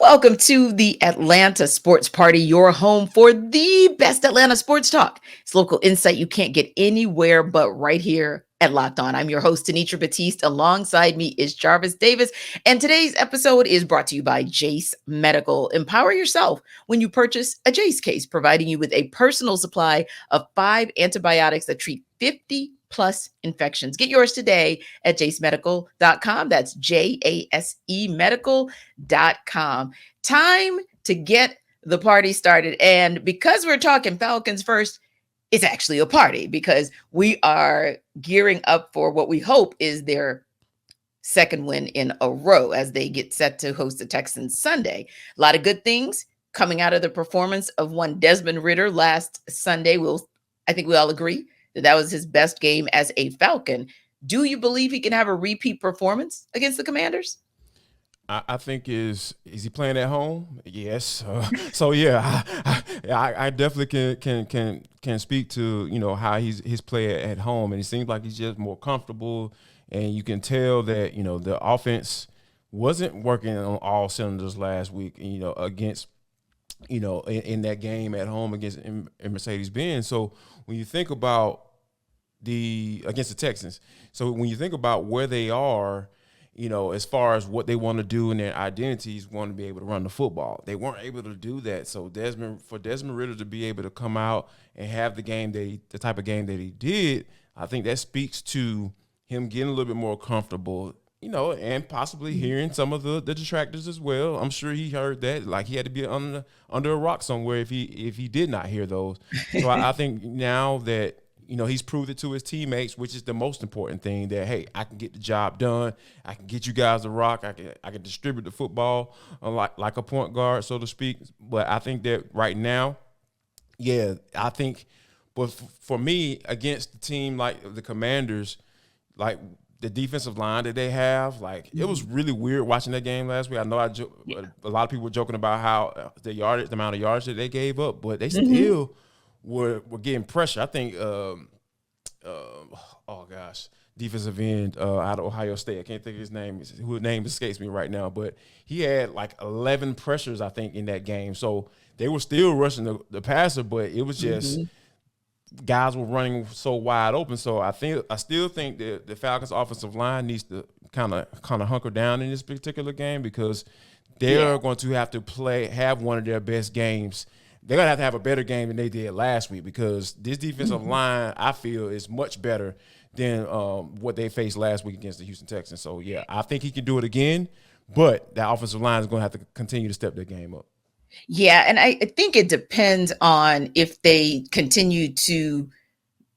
Welcome to the Atlanta Sports Party, your home for the best Atlanta sports talk. It's local insight you can't get anywhere but right here at Locked On. I'm your host, Tenitra Batiste. Alongside me is Jarvis Davis. And today's episode is brought to you by Jace Medical. Empower yourself when you purchase a Jace case, providing you with a personal supply of 5 antibiotics that treat 50 plus infections. Get yours today at jacemedical.com. That's JASE medical.com. Time to get the party started. And because we're talking Falcons first, it's actually a party because we are gearing up for what we hope is their second win in a row as they get set to host the Texans Sunday. A lot of good things coming out of the performance of one Desmond Ridder last Sunday. I think we all agree that was his best game as a Falcon. Do you believe he can have a repeat performance against the Commanders? I think is he playing at home? Yes. So yeah, I definitely can speak to how he's play at home, and it seems like he's just more comfortable, and you can tell that the offense wasn't working on all cylinders last week. Against in that game at home against in Mercedes Benz. So when you think about against the Texans, so when you think about where they are, as far as what they want to do and their identities, want to be able to run the football. They weren't able to do that. So Desmond Ridder to be able to come out and have the type of game that he did, I think that speaks to him getting a little bit more comfortable, and possibly hearing some of the detractors as well. I'm sure he heard that, like he had to be under a rock somewhere if he did not hear those. So I think now that he's proved it to his teammates, which is the most important thing, that, hey, I can get the job done. I can get you guys the rock. I can distribute the football like a point guard, so to speak. But I think that right now, I think, but for me, against the team like the Commanders, like the defensive line that they have, it was really weird watching that game last week. I know a lot of people were joking about how the amount of yards that they gave up, but they still were getting pressure. I think, defensive end out of Ohio State. I can't think of his name. His name escapes me right now, but he had 11 pressures, I think, in that game. So they were still rushing the passer, but it was just guys were running so wide open. So I still think that the Falcons' offensive line needs to kind of hunker down in this particular game, because they're going to have to have one of their best games. They're going to have a better game than they did last week, because this defensive line, I feel, is much better than what they faced last week against the Houston Texans. So, I think he can do it again, but that offensive line is going to have to continue to step their game up. Yeah, and I think it depends on if they continue to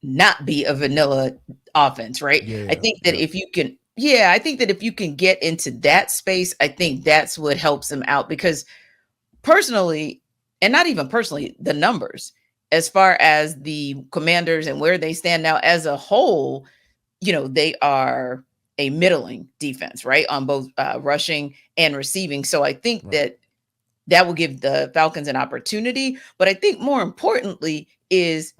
not be a vanilla offense, right? I think that if you can get into that space, I think that's what helps them out, because personally, and not even personally, the numbers, as far as the Commanders and where they stand now as a whole, they are a middling defense, right? On both rushing and receiving. So I think that will give the Falcons an opportunity. But I think more importantly is,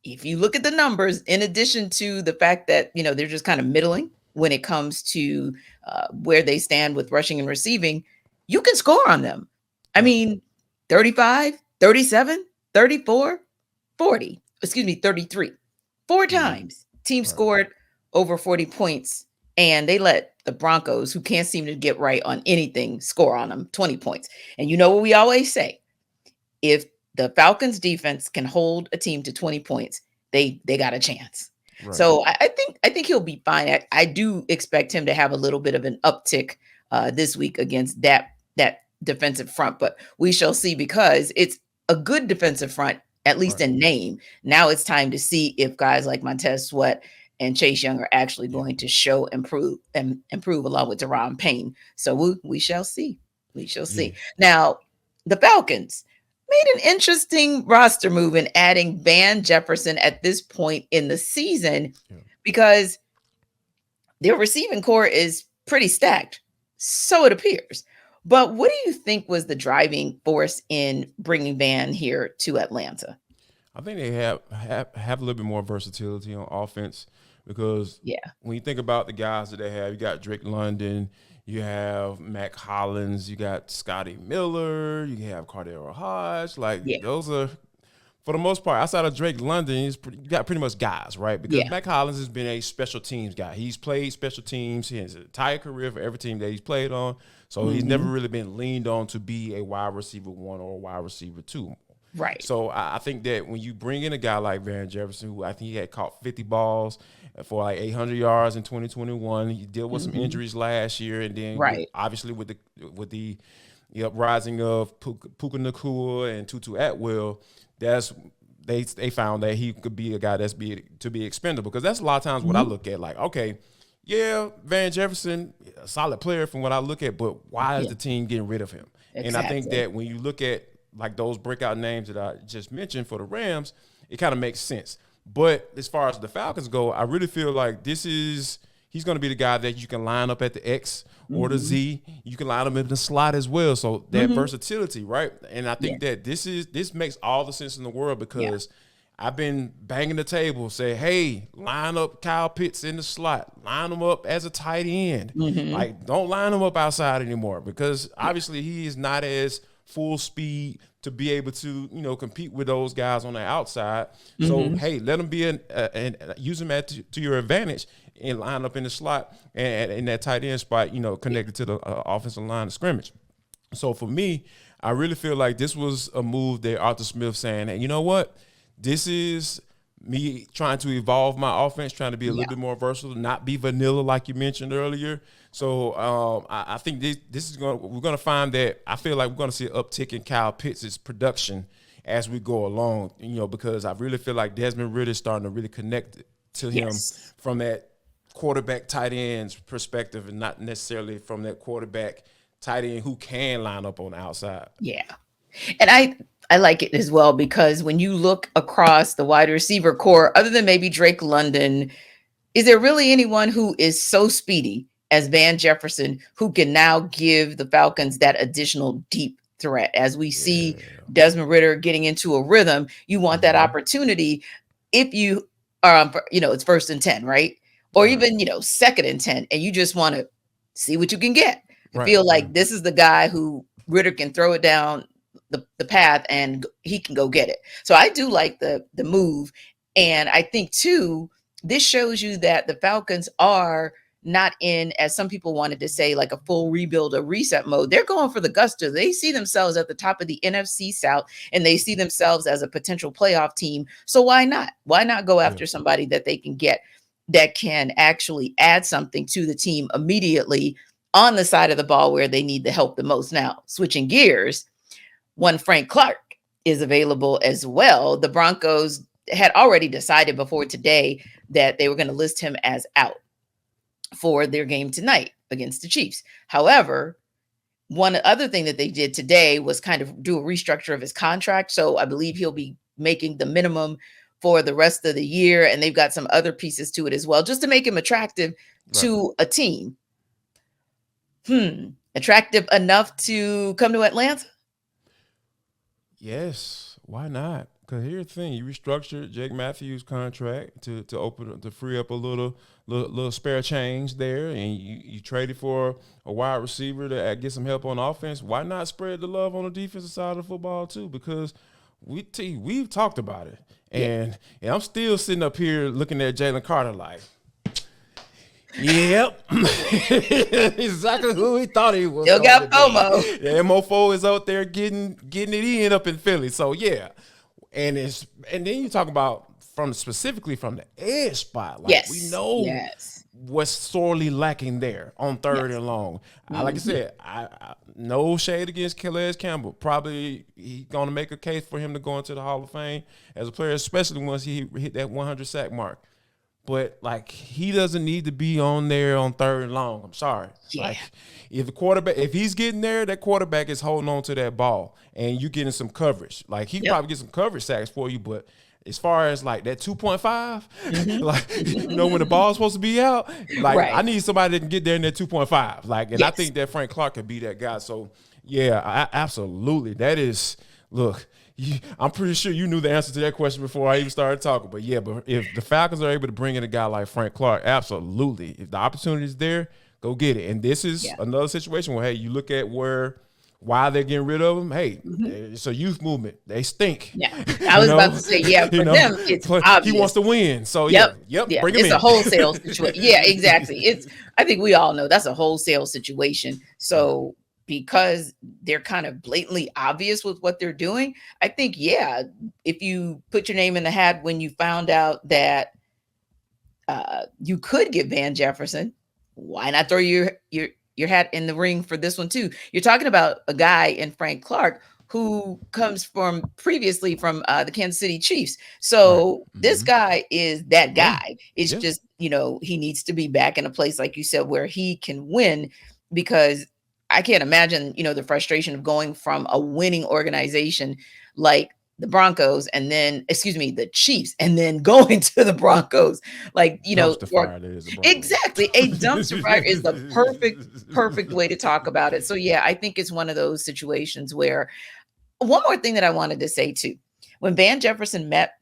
if you look at the numbers, in addition to the fact that, they're just kind of middling when it comes to where they stand with rushing and receiving, you can score on them. I mean, 35, 37, 34, 40, 33. 4 times team scored over 40 points, and they let the Broncos, who can't seem to get right on anything, score on them 20 points. And you know what we always say? If the Falcons defense can hold a team to 20 points, they got a chance. Right. So I think he'll be fine. I do expect him to have a little bit of an uptick this week against that defensive front, but we shall see, because it's a good defensive front, at least in name. Now it's time to see if guys like Montez Sweat and Chase Young are actually going to show improve along with Deron Payne. So we shall see. We shall see. Now, the Falcons made an interesting roster move in adding Van Jefferson at this point in the season, because their receiving core is pretty stacked. So it appears. But what do you think was the driving force in bringing Van here to Atlanta? I think they have a little bit more versatility on offense, because when you think about the guys that they have, you got Drake London, You have Mac Hollins. You got Scotty Miller. You have Cardell Hodge. Like, those are, for the most part, outside of Drake London, you got pretty much guys, right? Because Mac Hollins has been a special teams guy. He's played special teams his entire career for every team that he's played on. So he's never really been leaned on to be a wide receiver 1 or a wide receiver 2. Right. So I think that when you bring in a guy like Van Jefferson, who I think he had caught 50 balls for like 800 yards in 2021, he dealt with some injuries last year, and then obviously with the uprising of Puka Nacua and Tutu Atwell, they found that he could be a guy to be expendable, because that's a lot of times what I look at. Like, okay, yeah, Van Jefferson, a solid player from what I look at, but why is the team getting rid of him? Exactly. And I think that when you look at like those breakout names that I just mentioned for the Rams, it kind of makes sense. But as far as the Falcons go, I really feel like he's going to be the guy that you can line up at the X or the Z. You can line him in the slot as well. So that versatility, right? And I think that this makes all the sense in the world, because I've been banging the table, say, hey, line up Kyle Pitts in the slot, line him up as a tight end. Like, don't line him up outside anymore, because obviously he is not as full speed to be able to, compete with those guys on the outside. So, hey, let him be and use him to your advantage and line up in the slot and in that tight end spot, connected to the offensive line of scrimmage. So for me, I really feel like this was a move that Arthur Smith saying, hey, you know what? This is me trying to evolve my offense, trying to be a little bit more versatile, not be vanilla like you mentioned earlier. So I think we're going to find that I feel like we're going to see an uptick in Kyle Pitts' production as we go along, because I really feel like Desmond Ridder is starting to really connect to him from that quarterback tight end's perspective, and not necessarily from that quarterback tight end who can line up on the outside. Yeah. And I like it as well, because when you look across the wide receiver core, other than maybe Drake London, is there really anyone who is so speedy as Van Jefferson, who can now give the Falcons that additional deep threat? As we see Desmond Ridder getting into a rhythm, you want that opportunity. If you are, it's 1st and 10, right? Or even, 2nd and 10, and you just want to see what you can get. I feel like this is the guy who Ridder can throw it down the path and he can go get it. So I do like the move. And I think too, this shows you that the Falcons are not in, as some people wanted to say, like a full rebuild or reset mode. They're going for the gusto. They see themselves at the top of the NFC South, and they see themselves as a potential playoff team. So why not? Why not go after somebody that they can get that can actually add something to the team immediately on the side of the ball where they need the help the most? Now, switching gears, one Frank Clark is available as well. The Broncos had already decided before today that they were going to list him as out for their game tonight against the Chiefs. However, one other thing that they did today was kind of do a restructure of his contract. So I believe he'll be making the minimum for the rest of the year. And they've got some other pieces to it as well, just to make him attractive to a team. Attractive enough to come to Atlanta? Yes. Why not? Because here's the thing: you restructured Jake Matthews' contract to free up a little spare change there, and you traded for a wide receiver to get some help on offense. Why not spread the love on the defensive side of the football too? Because we've talked about it, and I'm still sitting up here looking at Jalen Carter like, yep, exactly who he thought he was. Still got FOMO. The mofo is out there getting it in up in Philly. So yeah. And then you talk about specifically from the edge spot. Like we know what's sorely lacking there on 3rd and long. Like I said, I no shade against Calais Campbell. Probably he's going to make a case for him to go into the Hall of Fame as a player, especially once he hit that 100 sack mark. But, like, he doesn't need to be on there on 3rd and long. I'm sorry. Like, if he's getting there, that quarterback is holding on to that ball, and you're getting some coverage. Like, he probably get some coverage sacks for you, but as far as, like, that 2.5, like, when the ball's supposed to be out, like, I need somebody that can get there in that 2.5. Like, and I think that Frank Clark could be that guy. So, yeah, absolutely. That is – look – I'm pretty sure you knew the answer to that question before I even started talking. But if the Falcons are able to bring in a guy like Frank Clark, absolutely. If the opportunity is there, Go get it. And this is another situation where, hey, you look at why they're getting rid of them. Hey, it's a youth movement. They stink. Yeah, I was about to say, for them, it's obvious. He wants to win. So, bring him in. It's a wholesale situation. Yeah, exactly. I think we all know that's a wholesale situation. So because they're kind of blatantly obvious with what they're doing, I think, if you put your name in the hat when you found out that you could get Van Jefferson, why not throw your hat in the ring for this one too? You're talking about a guy in Frank Clark who comes previously from the Kansas City Chiefs. So this guy is that guy. It's just, he needs to be back in a place, like you said, where he can win, because I can't imagine, the frustration of going from a winning organization like the Broncos the Chiefs, and then going to the Broncos, exactly. A dumpster fire is the perfect way to talk about it. So I think it's one of those situations where, one more thing that I wanted to say too, when Van Jefferson met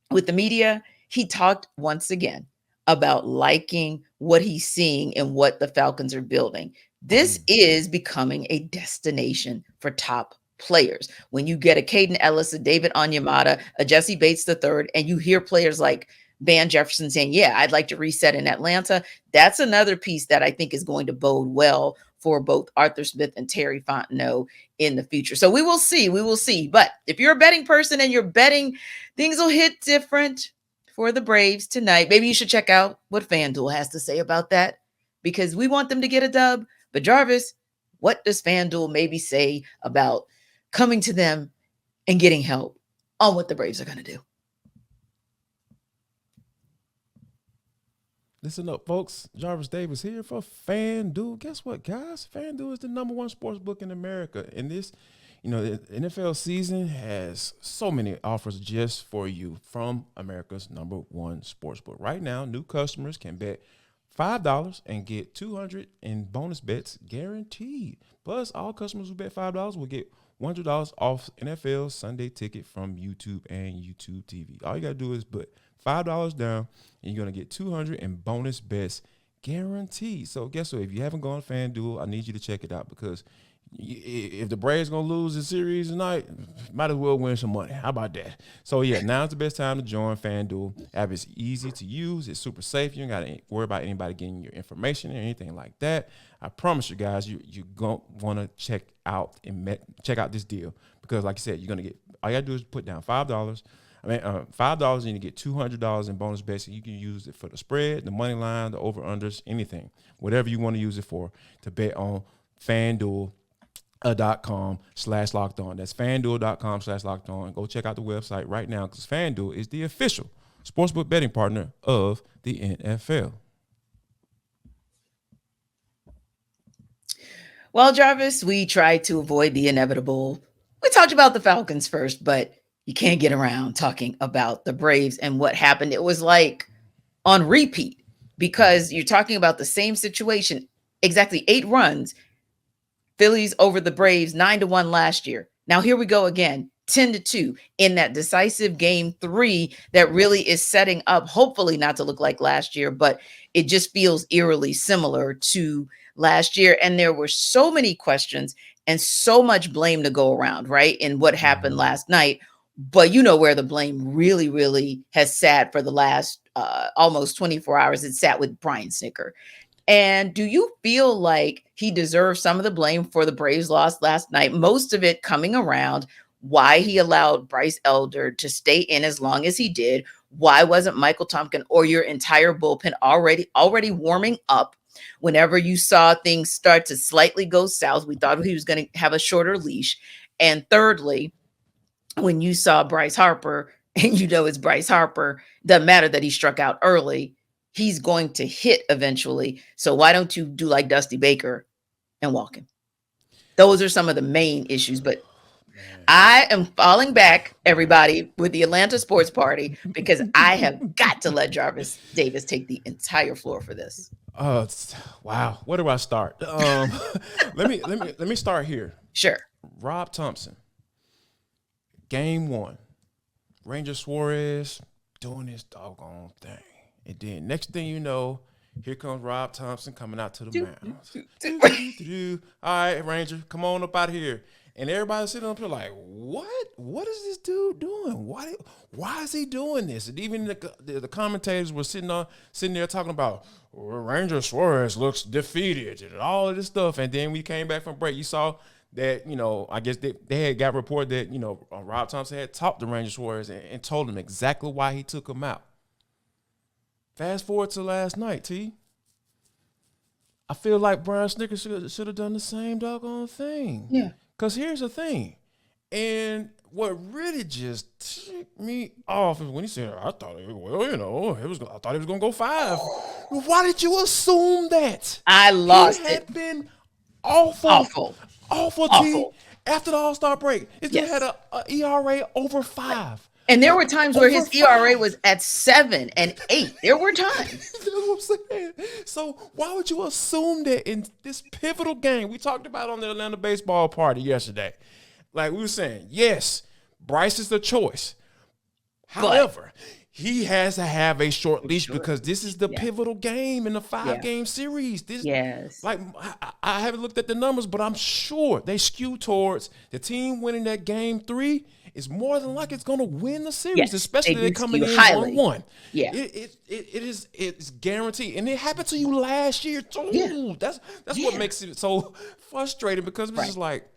with the media, he talked once again about liking what he's seeing and what the Falcons are building. This is becoming a destination for top players. When you get a Caden Ellis, a David Onyemata, a Jesse Bates III, and you hear players like Van Jefferson saying, I'd like to reset in Atlanta, that's another piece that I think is going to bode well for both Arthur Smith and Terry Fontenot in the future. So we will see. But if you're a betting person and you're betting things will hit different for the Braves tonight, maybe you should check out what FanDuel has to say about that, because we want them to get a dub. But Jarvis, what does FanDuel maybe say about coming to them and getting help on what the Braves are going to do? Listen up, folks. Jarvis Davis here for FanDuel. Guess what, guys? FanDuel is the #1 sports book in America. And this, the NFL season has so many offers just for you from America's #1 sports book. Right now, new customers can bet $5 and get $200 in bonus bets guaranteed. Plus, all customers who bet $5 will get $100 off NFL Sunday ticket from YouTube and YouTube TV. All you got to do is put $5 down, and you're going to get $200 in bonus bets guaranteed. So guess what? If you haven't gone to FanDuel, I need you to check it out, because if the Braves going to lose the series tonight, might as well win some money. How about that? So, now's the best time to join FanDuel. App is easy to use. It's super safe. You don't got to worry about anybody getting your information or anything like that. I promise you guys, you're going to want to check out this deal, because like I said, you're going to get, all you got to do is put down $5. $5 and you get $200 in bonus bets. You can use it for the spread, the money line, the over-unders, anything. Whatever you want to use it for, to bet on FanDuel.com/lockedon. That's FanDuel.com/lockedon. Go check out the website right now, because FanDuel is the official sportsbook betting partner of the NFL. Well, Jarvis, we tried to avoid the inevitable. We talked about the Falcons first, but you can't get around talking about the Braves and what happened. It was like on repeat, because you're talking about the same situation. Exactly 8 runs. Phillies over the Braves 9-1 last year. Now here we go again, 10-2 in that decisive game 3 that really is setting up, hopefully not to look like last year, but it just feels eerily similar to last year. And there were so many questions and so much blame to go around, right, in what happened last night. But where the blame really, really has sat for the last almost 24 hours. It sat with Brian Snitker. And do you feel like he deserves some of the blame for the Braves' loss last night? Most of it coming around why he allowed Bryce Elder to stay in as long as he did. Why wasn't Michael Tompkin or your entire bullpen already warming up? Whenever you saw things start to slightly go south, we thought he was going to have a shorter leash. And thirdly, when you saw Bryce Harper, and it's Bryce Harper, doesn't matter that he struck out early, he's going to hit eventually. So why don't you do like Dusty Baker and walk him? Those are some of the main issues. But I am falling back, everybody, with the Atlanta Sports Party, because I have got to let Jarvis Davis take the entire floor for this. Wow. Where do I start? Let me start here. Sure. Rob Thompson. Game 1, Ranger Suarez doing his doggone thing. And then next thing you know, Here comes Rob Thompson coming out to the mound. All right, Ranger, come on up out of here. And everybody's sitting up here like, what? What is this dude doing? Why is he doing this? And even the commentators were sitting there talking about, Ranger Suarez looks defeated and all of this stuff. And then we came back from break. You saw that, I guess they had got reported that, Rob Thompson had talked to Ranger Suarez and told him exactly why he took him out. Fast forward to last night, T. I feel like Brian Snitker should have done the same doggone thing. Yeah. Because here's the thing. And what really just ticked me off is when he said, I thought he was going to go 5. Why did you assume that? I lost it. He had been awful. T. After the All-Star break. It still had a ERA over 5. And there were times where his ERA was at 7 and 8. There were times. That's what I'm saying. So why would you assume that in this pivotal game we talked about on the Atlanta baseball party yesterday? Like we were saying, yes, Bryce is the choice. However, he has to have a short leash because this is the pivotal game in the 5-game series. Like I haven't looked at the numbers, but I'm sure they skew towards the team winning that game 3 is more than likely it's going to win the series, especially they coming in 1-1. Yeah, it's guaranteed, and it happened to you last year too. Yeah. That's what makes it so frustrating because it's just like,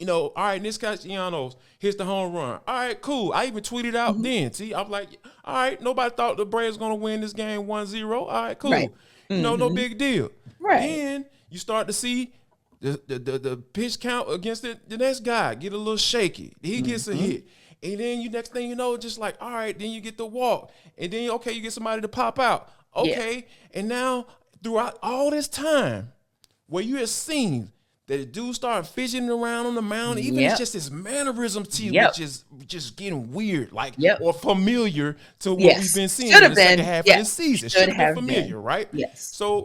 all right, Nick Castellanos hits the home run. All right, cool. I even tweeted out then. See, I'm like, all right, nobody thought the Braves going to win this game 1-0. All right, cool. Right. No big deal. Right. Then you start to see the pitch count against the next guy get a little shaky. He gets a hit. And then next thing you know, just like, all right, then you get the walk. And then, okay, you get somebody to pop out. Okay. Yeah. And now throughout all this time where you have seen that the dude started fidgeting around on the mound, even it's just his mannerism to you, which is just getting weird, like or familiar to what we've been seeing in the second half of this season. Should have been familiar, right? Yes. So,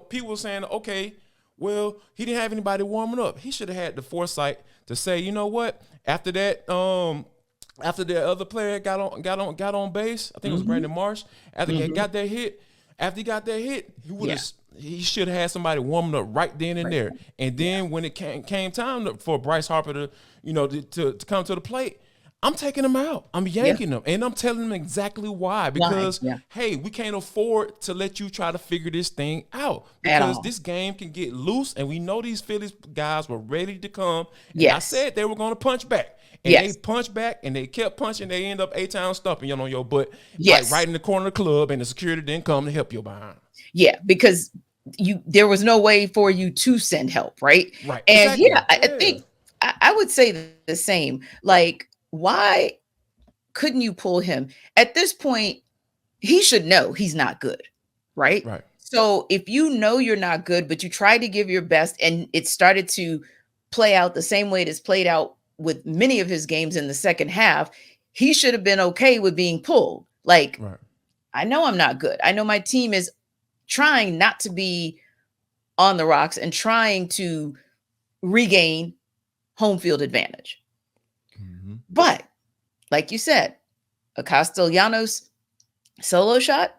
people were saying, okay, well, he didn't have anybody warming up. He should have had the foresight to say, you know what? After that, after the other player got on base, I think it was Brandon Marsh. After he got that hit, he should have had somebody warming up right then and there. And then when it came time for Bryce Harper to come to the plate, I'm taking him out. I'm yanking him. And I'm telling him exactly why. Because, hey, we can't afford to let you try to figure this thing out. Because this game can get loose, and we know these Phillies guys were ready to come. And I said they were going to punch back. And they punched back, and they kept punching. They end up 8 times stumping you on your butt, like right in the corner of the club, and the security didn't come to help you behind. Yeah, because there was no way for you to send help, right? Right. And I think I would say the same. Like, why couldn't you pull him? At this point, he should know he's not good, right? Right. So if you know you're not good, but you try to give your best, and it started to play out the same way it has played out with many of his games in the second half, he should have been okay with being pulled. Like, I know I'm not good. I know my team is trying not to be on the rocks and trying to regain home field advantage. But like you said, a Castellanos solo shot,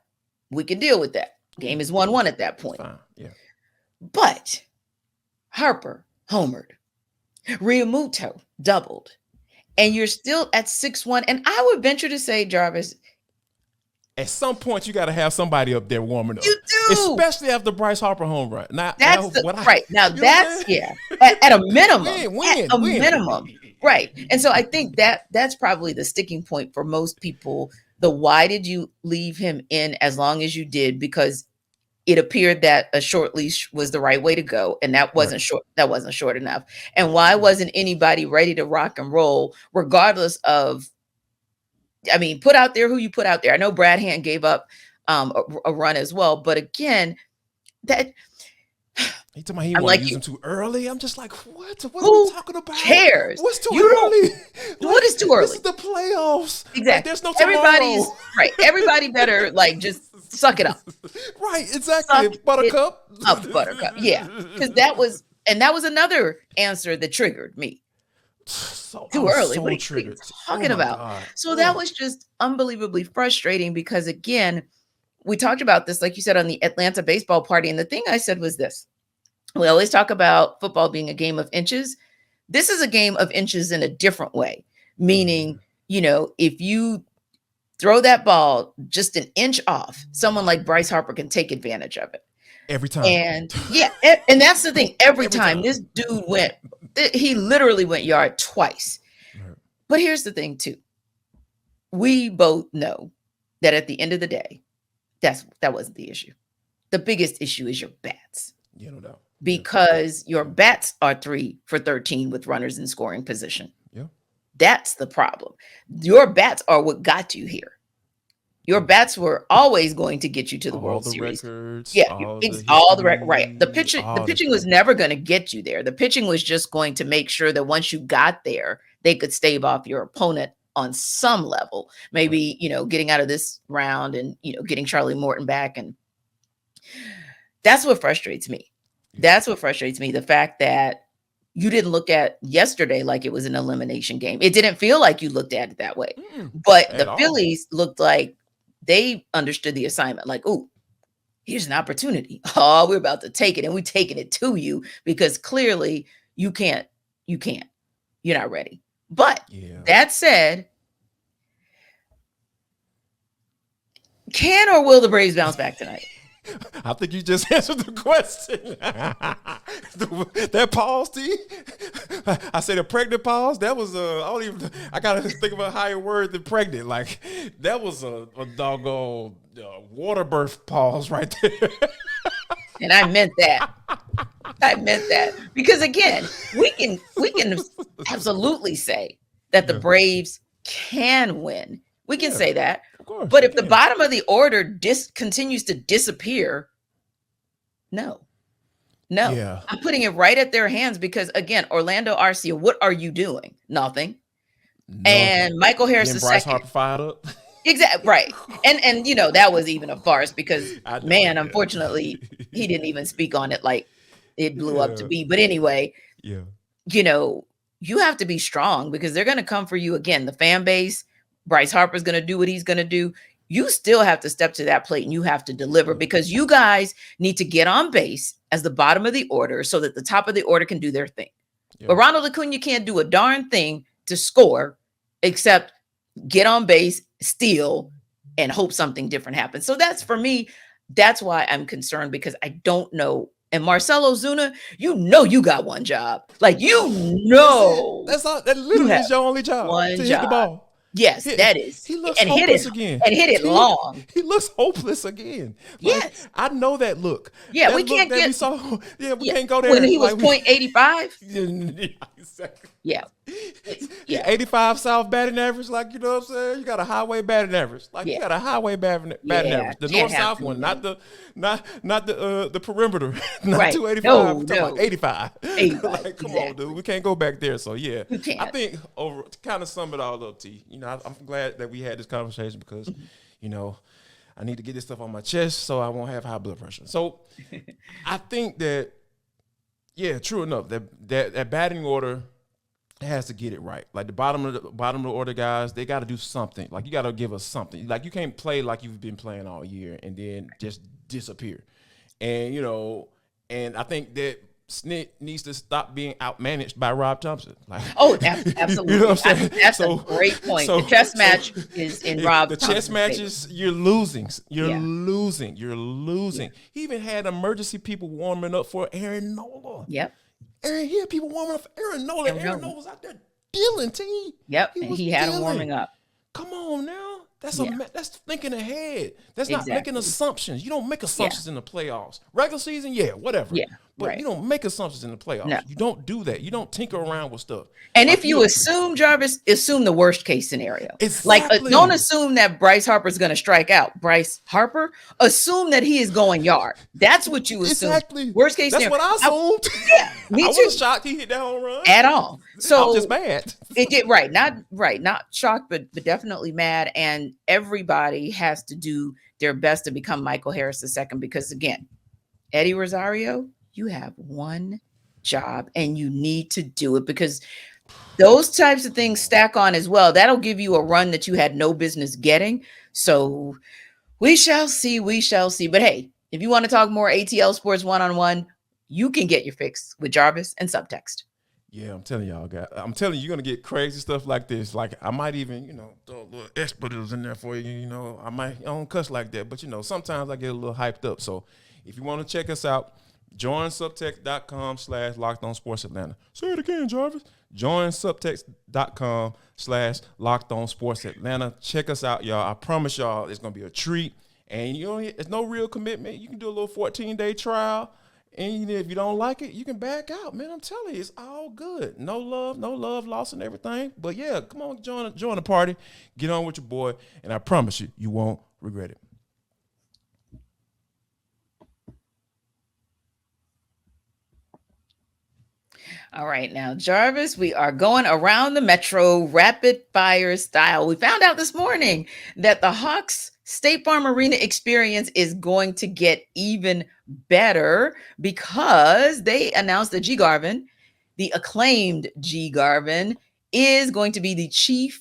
we can deal with that. Game is 1-1 at that point. Fine. Yeah. But Harper homered. Realmuto doubled. And you're still at 6-1. And I would venture to say, Jarvis, at some point, you got to have somebody up there warming up. You do. Especially after Bryce Harper home run. Now, At a minimum. Minimum. Right. And so I think that's probably the sticking point for most people. Why did you leave him in as long as you did? Because it appeared that a short leash was the right way to go. And that wasn't short. That wasn't short enough. And why wasn't anybody ready to rock and roll, regardless of, put out there who you put out there. I know Brad Hand gave up a run as well. But again, that he told me he wanted to use him too early. I'm just like, what? What are we talking about? Cares? What's too early? What is too early? This is the playoffs. Exactly. Like, there's no tomorrow. Everybody better just suck it up. Right. Exactly. Buttercup. Buttercup. Yeah. Because that was another answer that triggered me. Too early. What are you talking about? God. So that was just unbelievably frustrating because, again, we talked about this, like you said, on the Atlanta baseball party. And the thing I said was this: we always talk about football being a game of inches. This is a game of inches in a different way, meaning, if you throw that ball just an inch off, someone like Bryce Harper can take advantage of it. Every time. And and that's the thing. Every time this dude he literally went yard twice. Right. But here's the thing too. We both know that at the end of the day, that wasn't the issue. The biggest issue is your bats. Yeah, no doubt. Because your bats are 3 for 13 with runners in scoring position. Yeah. That's the problem. Your bats are what got you here. Your bats were always going to get you to the World Series. Records, all the records. Right. The pitching was never going to get you there. The pitching was just going to make sure that once you got there, they could stave off your opponent on some level. Maybe, getting out of this round and, getting Charlie Morton back. And that's what frustrates me. That's what frustrates me. The fact that you didn't look at yesterday like it was an elimination game. It didn't feel like you looked at it that way. But the Phillies looked like they understood the assignment. Like, oh, here's an opportunity. Oh, we're about to take it. And we're taking it to you because clearly you can't. You're not ready. But that said, can or will the Braves bounce back tonight? I think you just answered the question. That pause, T. I said a pregnant pause. That was I gotta think of a higher word than pregnant. Like that was a doggone water birth pause right there. And I meant that. Because again, we can absolutely say that the Braves can win. We can say that. But if the bottom of the order continues to disappear, no. Yeah. I'm putting it right at their hands because, again, Orlando Arcia, what are you doing? Nothing. And Michael Harris II. Bryce Harper fired up. Exactly. Right. And that was even a farce because, unfortunately, he didn't even speak on it like it blew up to be. But anyway, you have to be strong because they're going to come for you again. The fan base. Bryce Harper's going to do what he's going to do. You still have to step to that plate and you have to deliver because you guys need to get on base as the bottom of the order so that the top of the order can do their thing. But Ronald Acuna can't do a darn thing to score except get on base, steal, and hope something different happens. So that's for me. That's why I'm concerned because I don't know. And Marcell Ozuna, you got one job. Like, that's all. That literally is your only job. Hit the ball. Yes, that is. He looks hopeless again. And hit it long. He looks hopeless again. Yes. I know that look. Yeah, we can't get. We can't go there. When he was .85. Yeah, exactly. Yeah. 85 South batting average, like, you know what I'm saying? You got a highway batting average. Like, you got a highway batting average. The north-south one, not the perimeter. Not 285. No. Talking about 85. 85. Like, come on, dude. We can't go back there. So, yeah. I think to kind of sum it all up, T, I'm glad that we had this conversation because, I need to get this stuff on my chest so I won't have high blood pressure. So, I think that, true enough, that batting order has to get it right. Like the bottom of the order guys, they got to do something. Like you got to give us something. Like you can't play like you've been playing all year and then just disappear. And and I think that Snit needs to stop being outmanaged by Rob Thompson. Like, absolutely. You know what I'm saying? That's a great point. The chess match is in Rob Thompson's chess matches, you're losing. You're losing. He even had emergency people warming up for Aaron Nola. Yep. He had people warming up for Aaron Nola. Aaron Nola was out there dealing, T. Yep, he had him warming up. Come on now. That's thinking ahead. That's not making assumptions. You don't make assumptions in the playoffs. Regular season, whatever. Yeah, but you don't make assumptions in the playoffs. No. You don't do that. You don't tinker around with stuff. And if you assume, Jarvis, assume the worst case scenario. Exactly. Like, don't assume that Bryce Harper is going to strike out. Bryce Harper, assume that he is going yard. That's what you assume. Exactly. Worst case scenario. That's what I assumed. Me too. I wasn't shocked he hit that home run. At all. So I was just mad. It did not shocked, but definitely mad. And everybody has to do their best to become Michael Harris II because, again, Eddie Rosario, you have one job and you need to do it because those types of things stack on as well. That'll give you a run that you had no business getting. So We shall see. We shall see. But hey, if you want to talk more ATL Sports one-on-one, you can get your fix with Jarvis and Subtext. Yeah, I'm telling y'all, guys. I'm telling you, you're gonna get crazy stuff like this. Like I might even, throw a little expletives in there for you. I don't cuss like that, but sometimes I get a little hyped up. So if you want to check us out, join subtext.com/LockedOnSportsAtlanta. Say it again, Jarvis. Join subtext.com/LockedOnSportsAtlanta. Check us out, y'all. I promise y'all, it's gonna be a treat. And it's no real commitment. You can do a little 14-day trial. And if you don't like it, you can back out, man. I'm telling you, it's all good. No love lost and everything. But yeah, come on, join the party. Get on with your boy, and I promise you, you won't regret it. All right, now, Jarvis, we are going around the metro rapid fire style. We found out this morning that the Hawks State Farm Arena experience is going to get even better because they announced that G. Garvin, the acclaimed G. Garvin, is going to be the Chief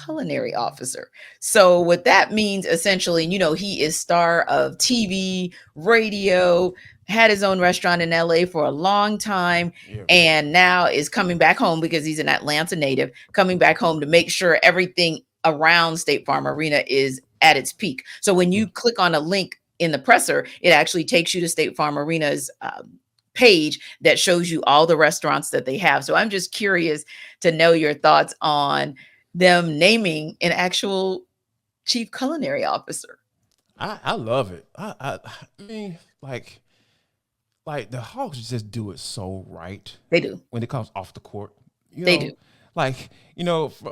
Culinary Officer. So what that means essentially, he is star of TV, radio, had his own restaurant in LA for a long time, and now is coming back home because he's an Atlanta native, coming back home to make sure everything around State Farm Arena is at its peak. So when you click on a link in the presser, it actually takes you to State Farm Arena's page that shows you all the restaurants that they have. So I'm just curious to know your thoughts on them naming an actual Chief Culinary Officer. I love it. I mean, like the Hawks just do it so right. They do. When it comes off the court. They do. Like,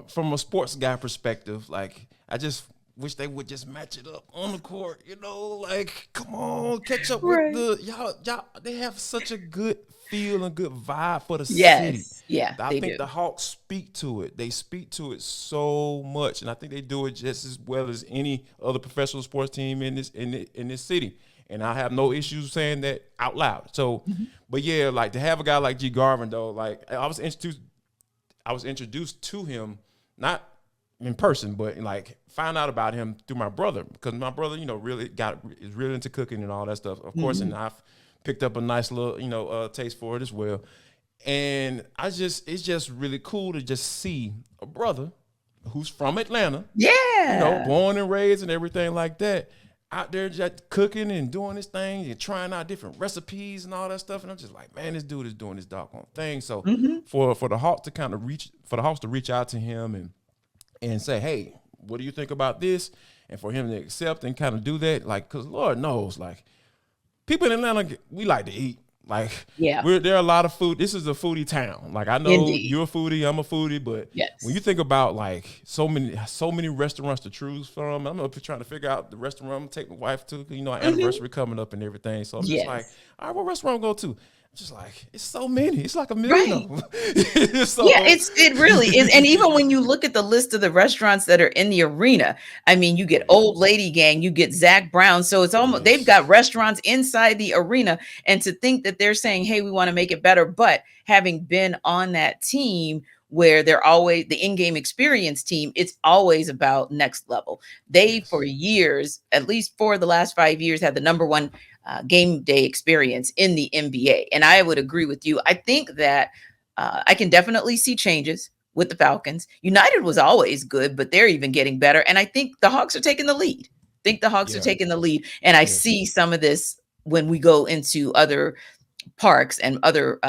from a sports guy perspective, like, I just wish they would just match it up on the court. Like, come on, catch up with y'all. They have such a good feel and good vibe for the city. Yeah, I think the Hawks speak to it. They speak to it so much, and I think they do it just as well as any other professional sports team in this city. And I have no issues saying that out loud. So, but yeah, like to have a guy like G. Garvin though, like I was introduced to him not in person, but like found out about him through my brother because my brother, is really into cooking and all that stuff, of course, and I've picked up a nice little, taste for it as well. And it's just really cool to just see a brother who's from Atlanta, born and raised and everything like that, out there just cooking and doing this thing and trying out different recipes and all that stuff. And I'm just like, man, this dude is doing this doggone thing. So for the Hawks to kind of reach out to him and say, hey, what do you think about this? And for him to accept and kind of do that, like, because Lord knows, like, people in Atlanta, we like to eat. Like, there are a lot of food. This is a foodie town. Like, I know you're a foodie, I'm a foodie, but when you think about like so many restaurants to choose from, I'm up here trying to figure out the restaurant I'm gonna take my wife to. Our anniversary coming up and everything. So I'm just like, all right, what restaurant go to? Just like, it's so many. It's like a million of them. It really is. And even when you look at the list of the restaurants that are in the arena, I mean, you get Old Lady Gang, you get Zach Brown. So it's almost, they've got restaurants inside the arena. And to think that they're saying, hey, we want to make it better. But having been on that team where they're always the in-game experience team, it's always about next level. They, for years, at least for the last 5 years, had the number one game day experience in the NBA. And I would agree with you. I think that I can definitely see changes with the Falcons. United was always good, but they're even getting better. And I think the Hawks are taking the lead. And I see some of this when we go into other parks and other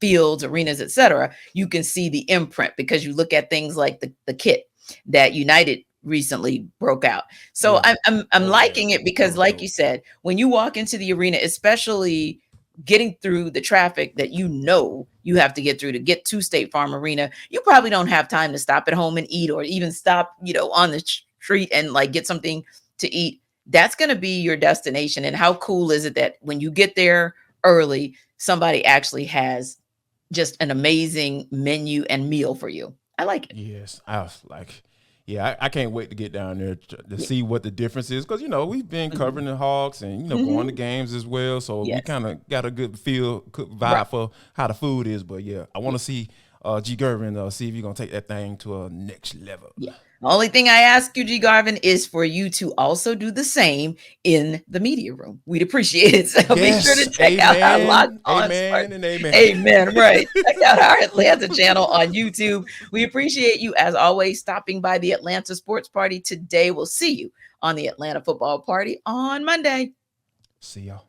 fields, arenas, etc. You can see the imprint because you look at things like the kit that United recently broke out. So I'm liking it because, like you said, when you walk into the arena, especially getting through the traffic that you have to get through to get to State Farm Arena, you probably don't have time to stop at home and eat or even stop, on the street and like get something to eat. That's going to be your destination. And how cool is it that when you get there early, somebody actually has just an amazing menu and meal for you? I like it. Yes, I was like, I can't wait to get down there to see what the difference is because, we've been covering the Hawks and, going to games as well. So we kind of got a good vibe for how the food is. But, I want to see G Gervin, see if you're gonna take that thing to a next level. Yeah. The only thing I ask you, G Garvin, is for you to also do the same in the media room. We'd appreciate it. So make sure to check out our Locked On Amen and amen. Amen. Right. Check out our Atlanta channel on YouTube. We appreciate you, as always, stopping by the Atlanta Sports Party today. We'll see you on the Atlanta Football Party on Monday. See y'all.